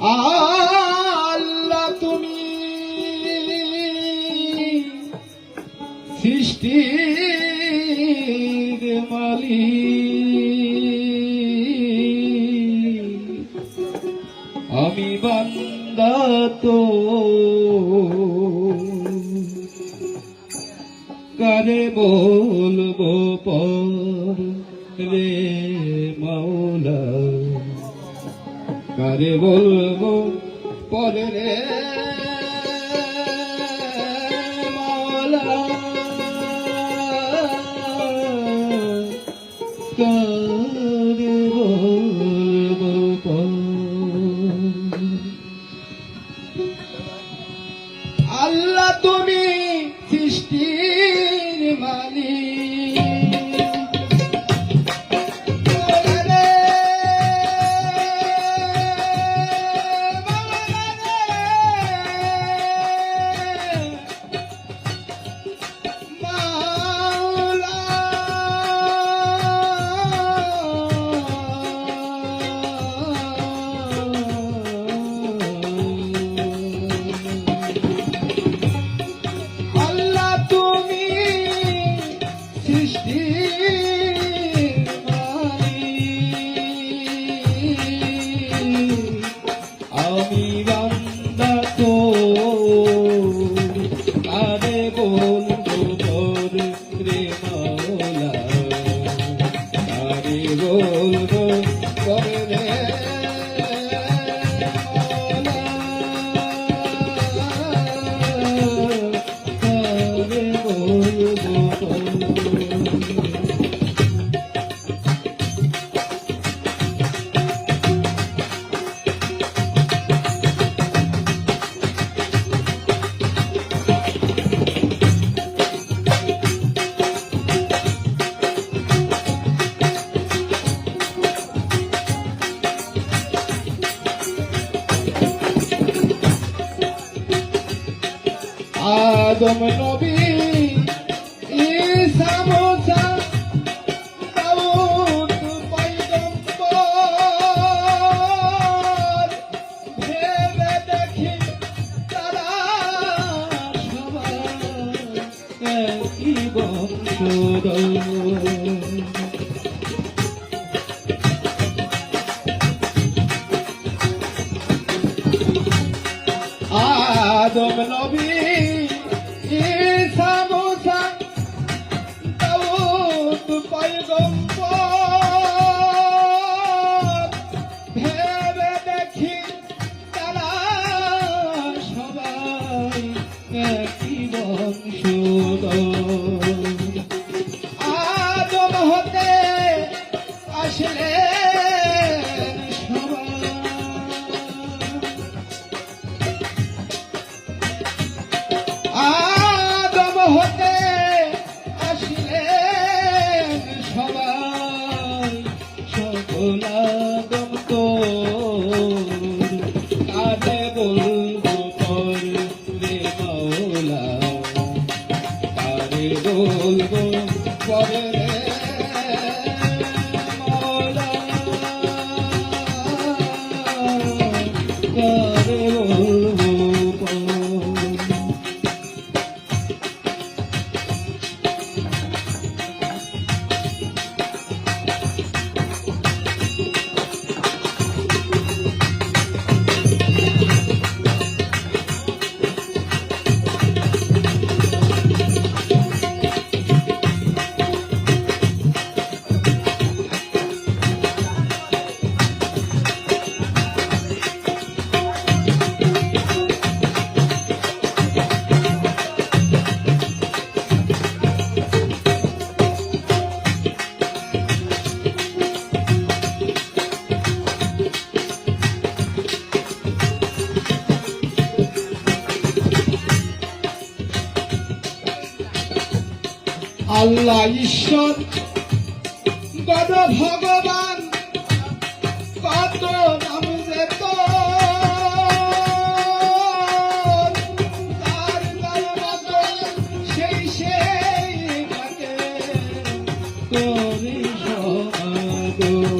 আল্লাহ তুমি সৃষ্টির মালিক, আমি বান্দা তো কারে বলবো পর রে মাওলা, কারে বলবো পরে রে মাওলা, কারে বলবো পর। আল্লাহ তুমি সৃষ্টির মালিক, আমি বান্দা তো আরে বলবো তোর রে মাওলা, আরে বলবো তোর রে মাওলা, আরে বলবো তোর। আদম নবী ঈসা মুসা দাউদ পয়গম্বর, ভেবে দেখি তারা সবাই একই বংশধর। আদম নবী ঈসা মুসা দাউদ পয়গম্বর, ভেবে দেখি তারা সবাই একই বংশধর। আদম হতে আসলেন সবাই, আদম হতে আসলেন সবাই, সকল আদম তোর কারে বলবো তোর রে মাওলা, কারে বলবো পরে রে মাওলা, কারে বলবো পরে। আল্লাহ ঈশ্বর গড ভগবান কত নাম যে তার মতো সেই তাকে করি সমাগম।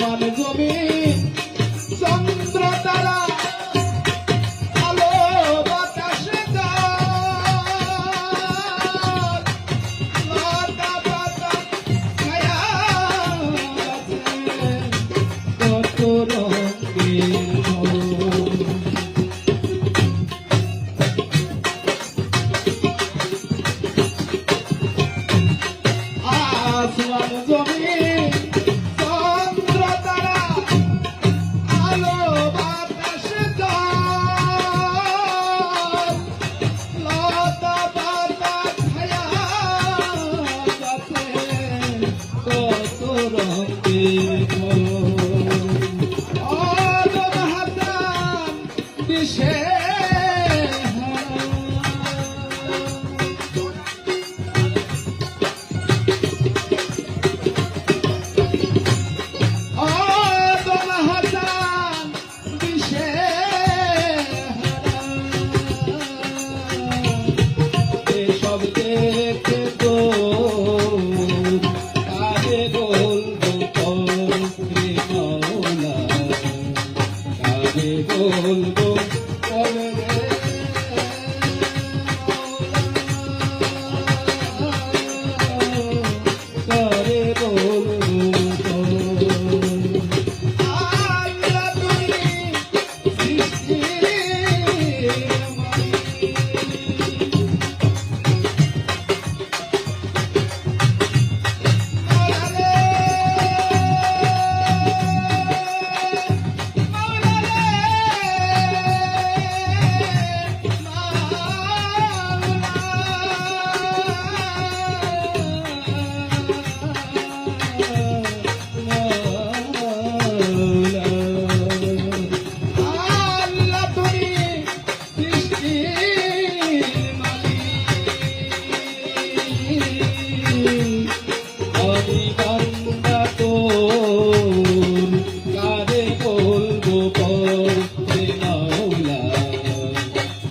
আসমান জমি চন্দ্র তারা আলো বাতাসে জল লতা পাতা ছায়া গাছে কত রঙের ঘর। আসমান জমি চন্দ্র তারা আলো বাতাসে জল লতা পাতা ছায়া গাছে কত রঙের ঘর। আদম হাসান দিশে আদম হাসান দিশে এসব দেখে তো কারে বলবো কবে মাওলা, কারে বলবো কবে রে মাওলা, কারে বলবো আল্লাহ তুমি সৃষ্টির আল্লাহ তুমি সৃষ্টির মালিক। আমি বান্দা তোর, কারে বলবো পরে মাওলা,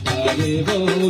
কারে বলবো